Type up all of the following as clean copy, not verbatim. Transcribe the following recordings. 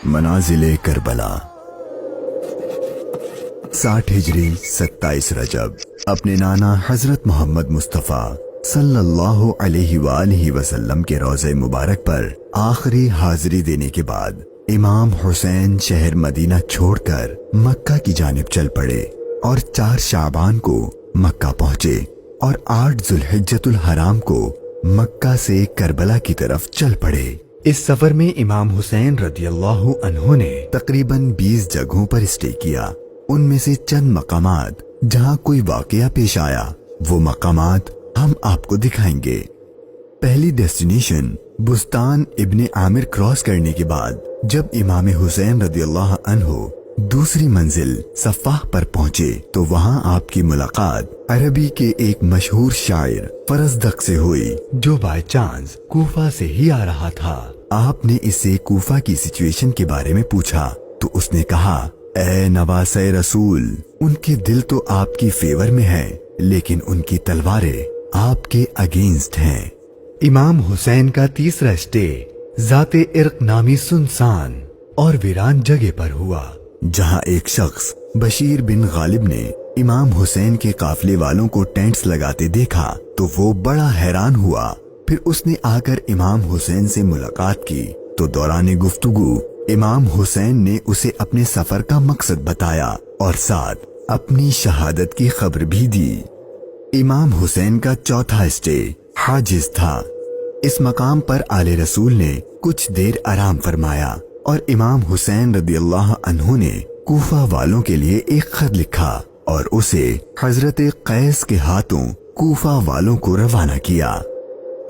मनाजिले Karbala 60 हिजरी 27 रजब अपने नाना हजरत मोहम्मद मुस्तफ़ा सल्लल्लाहु अलैहि वसल्लम के रोज़े मुबारक पर आखिरी हाजिरी देने के बाद इमाम हुसैन शहर मदीना छोड़कर मक्का की जानिब चल पड़े और 4 शाबान को मक्का पहुंचे और 8 जुल्हिज्जतुल हराम को मक्का से करबला की तरफ चल पड़े। इस सफर में इमाम हुसैन रदियल्लाहु अन्हु ने तकरीबन 20 जगहों पर स्टे किया। उनमें से चंद मकामात जहां कोई वाकया पेश आया वो मकामात हम आपको दिखाएंगे। पहली डेस्टिनेशन बुस्तान इब्ने आमिर क्रॉस करने के बाद जब इमाम हुसैन रदियल्लाहु अन्हु दूसरी मंजिल सफ़ाह पर पहुंचे तो वहां आपकी मुलाकात अरबी के एक मशहूर शायर फरजदक से हुई जो बाय चांस कूफा से ही आ रहा था। आपने इससे कूफा की सिचुएशन के बारे में पूछा तो उसने कहा, ए नवासे रसूल, उनके दिल तो आपकी फेवर में है लेकिन उनकी तलवारें आपके अगेंस्ट हैं। इमाम हुसैन का तीसरा स्टे जाते इर्क नामी सुनसान और वीरान जगह पर हुआ जहां एक शख्स बशीर बिन गालिब ने इमाम हुसैन के काफले वालों को टेंट्स लगाते देखा तो वो बड़ा हैरान हुआ। फिर उसने आकर इमाम हुसैन से मुलाकात की तो दौरान गुफ्तगू इमाम हुसैन ने उसे अपने सफर का मकसद बताया और साथ अपनी शहादत की खबर भी दी। इमाम हुसैन का चौथा स्टे हाजिज था। इस मकाम पर आले रसूल ने कुछ देर आराम फरमाया और इमाम हुसैन रदियल्लाहु अन्हु ने कूफा वालों के लिए एक खत लिखा और उसे हजरत कैस के हाथों कूफा वालों को रवाना किया।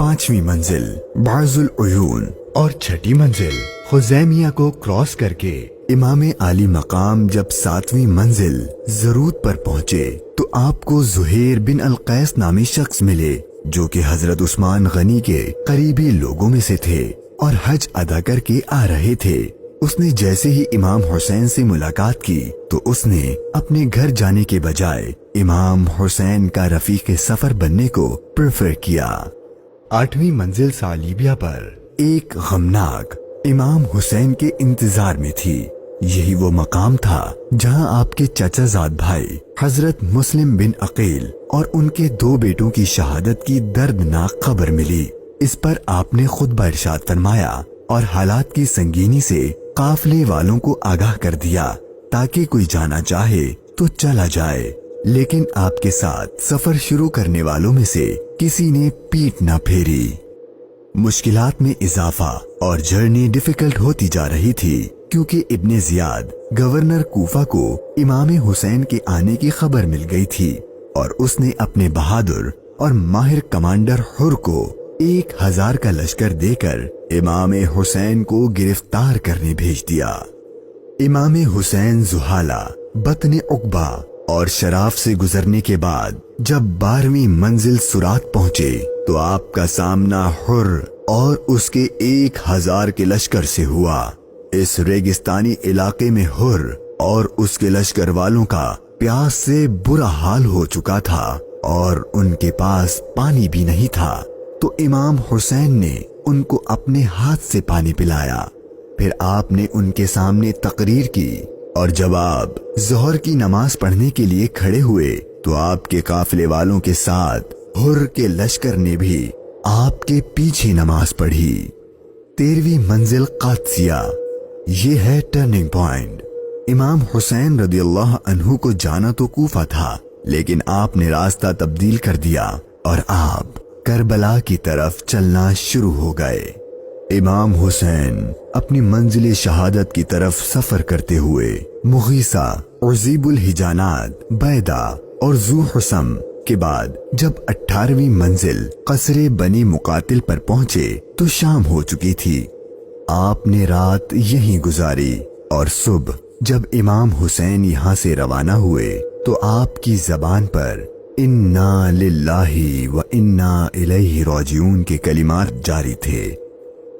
5वीं मंजिल बाजुल उयून और 6ठी मंजिल खुजैमिया को क्रॉस करके इमाम आली मकाम जब 7वीं मंजिल जरूद पर पहुंचे तो आपको जुहैर बिन अल कैस नामी शख्स मिले जो कि हजरत उस्मान गनी के करीबी लोगों में से थे और हज अदा करके आ रहे थे। उसने जैसे ही इमाम हुसैन से मुलाकात की तो उसने अपने घर जाने के बजाय इमाम हुसैन का रफीक सफर बनने को प्रेफर किया। 8वीं मंजिल सालिबिया पर एक गमनाक इमाम हुसैन के इंतजार में थी। यही वो मकाम था जहां आपके चचाजाद भाई हजरत मुस्लिम बिन अकील और उनके 2 बेटों की शहादत की दर्दनाक खबर मिली। इस पर आपने खुतबा इरशाद फरमाया और हालात की संगीनी से काफले वालों को आगाह कर दिया ताकि कोई जाना चाहे तो चला जाए, लेकिन आपके साथ सफर शुरू करने वालों में से किसी ने पीठ न फेरी। मुश्किलात में इजाफा और जर्नी डिफिकल्ट होती जा रही थी क्योंकि इब्ने जियाद गवर्नर कूफा को इमाम हुसैन के आने की खबर मिल गई थी और उसने अपने बहादुर और माहिर कमांडर हुर को 1000 का लश्कर देकर इमाम हुसैन को गिरफ्तार करने भेज दिया। इमाम हुसैन जुहाला, बतने उकबा और शराफ से गुजरने के बाद जब 12वीं मंजिल सुरात पहुंचे तो आपका सामना हुर और उसके 1000 के लश्कर से हुआ। इस रेगिस्तानी इलाके में हुर और उसके लश्कर वालों का प्यास से बुरा हाल हो चुका था और उनके पास पानी भी नहीं था तो इमाम हुसैन ने उनको अपने हाथ से पानी पिलाया। फिर आपने उनके सामने तकरीर की और जब आप जोहर की नमाज पढ़ने के लिए खड़े हुए तो आपके काफिले वालों के साथ हुर के लश्कर ने भी आपके पीछे नमाज पढ़ी। 13वीं मंजिल कादसिया, ये है टर्निंग पॉइंट। इमाम हुसैन रदियल्लाहु अन्हु को जाना तो कूफा था लेकिन आपने रास्ता तब्दील कर दिया और आप करबला की तरफ चलना शुरू हो गए। इमाम हुसैन अपनी मंजिल शहादत की तरफ सफर करते हुए मुगीसा, उज़ीबुल हिजानात, बैदा और जू हुसम के बाद जब 18वीं मंजिल कसरे बनी मुकातिल पर पहुंचे तो शाम हो चुकी थी। आपने रात यहीं गुजारी और सुबह जब इमाम हुसैन यहाँ से रवाना हुए तो आपकी जबान पर इन्ना लिल्लाही व इन्ना इलैहि राजिऊन के कलिमात जारी थे।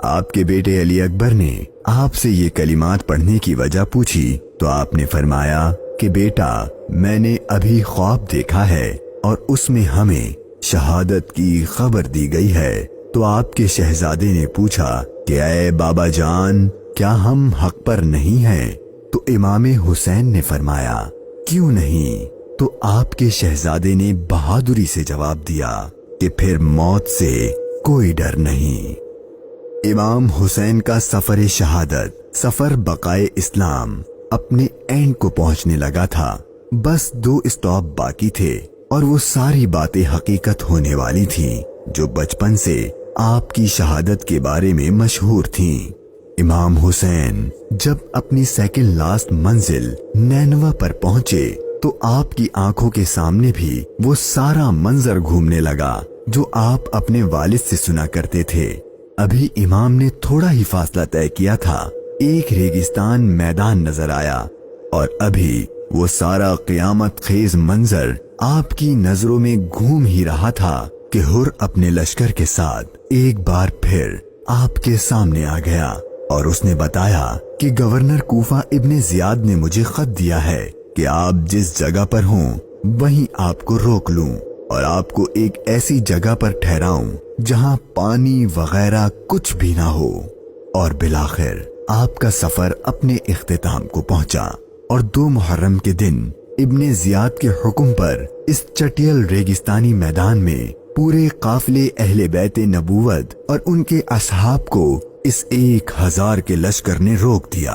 आपके बेटे अली अकबर ने आपसे ये कलिमात पढ़ने की वजह पूछी तो आपने फरमाया कि बेटा, मैंने अभी ख्वाब देखा है और उसमें हमें शहादत की खबर दी गई है। तो आपके शहजादे ने पूछा कि ऐ बाबा जान, क्या हम हक पर नहीं हैं? तो इमाम हुसैन ने फरमाया, क्यों नहीं? तो आपके शहजादे ने बहादुरी से जवाब दिया कि फिर मौत से कोई डर नहीं। इमाम हुसैन का सफर शहादत, सफर बकाए इस्लाम अपने एंड को पहुंचने लगा था। बस 2 स्टॉप बाकी थे और वो सारी बातें हकीकत होने वाली थीं जो बचपन से आपकी शहादत के बारे में मशहूर थीं। इमाम हुसैन जब अपनी सेकंड लास्ट मंजिल नैनवा पर पहुंचे तो आपकी आंखों के सामने भी वो सारा मंजर घूमने लगा जो आप अपने वालिद से सुना करते थे। अभी इमाम ने थोड़ा ही फासला तय किया था, एक रेगिस्तान मैदान नजर आया और अभी वो सारा क़यामत खेज मंजर आपकी नजरों में घूम ही रहा था कि हुर अपने लश्कर के साथ एक बार फिर आपके सामने आ गया और उसने बताया कि गवर्नर कूफा इब्ने जियाद ने मुझे खत दिया है कि आप जिस जगह पर हों वहीं आपको रोक लूं और आपको एक ऐसी जगह पर ठहराऊं जहां पानी वगैरह कुछ भी ना हो। और बिलाखिर आपका सफर अपने इख्तिताम को पहुंचा और 2 मुहर्रम के दिन इब्ने जियाद के हुक्म पर इस चटियल रेगिस्तानी मैदान में पूरे काफिले अहले बैते नबूवत और उनके असहाब को इस 1000 के लश्कर ने रोक दिया।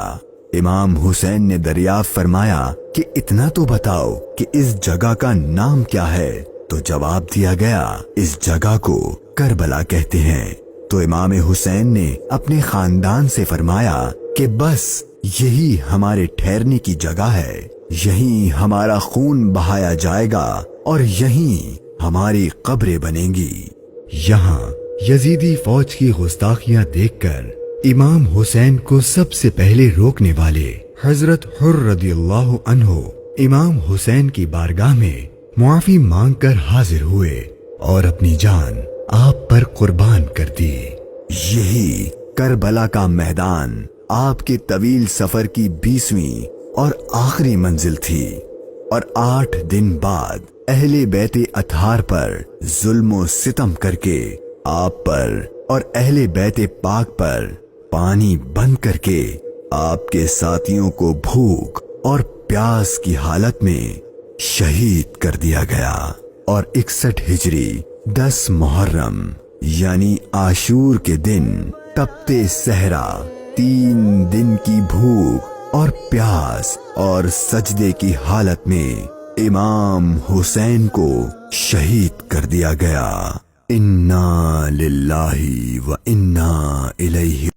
इमाम हुसैन ने दरियाफ्त फरमाया कि इतना तो बताओ कि इस जगह का नाम क्या है? तो जवाब दिया गया, इस जगह को करबला कहते हैं। तो इमाम हुसैन ने अपने खानदान से फरमाया कि बस यही हमारे ठहरने की जगह है, यहीं हमारा खून बहाया जाएगा और यहीं हमारी कब्रें बनेंगी। यहाँ यजीदी फौज की गुस्ताखियां देखकर इमाम हुसैन को सबसे पहले रोकने वाले हजरत हुर्र रदियल्लाहु अन्हु इमाम हुसैन की बारगाह में मुआफी मांगकर हाजिर हुए और अपनी जान आप पर कुर्बान कर दी। यही करबला का मैदान आपके तवील सफर की 20वीं और आखिरी मंजिल थी और 8 दिन बाद अहले बैते अतहार पर जुल्म सितम करके आप पर और अहले बैते पाक पर पानी बंद करके आपके साथियों को भूख और प्यास की हालत में शहीद कर दिया गया। और 61 हिजरी 10 मुहर्रम यानी आशूर के दिन तपते सहरा 3 दिन की भूख और प्यास और सजदे की हालत में इमाम हुसैन को शहीद कर दिया गया। इन्ना लिल्लाहि व इन्ना इलैहि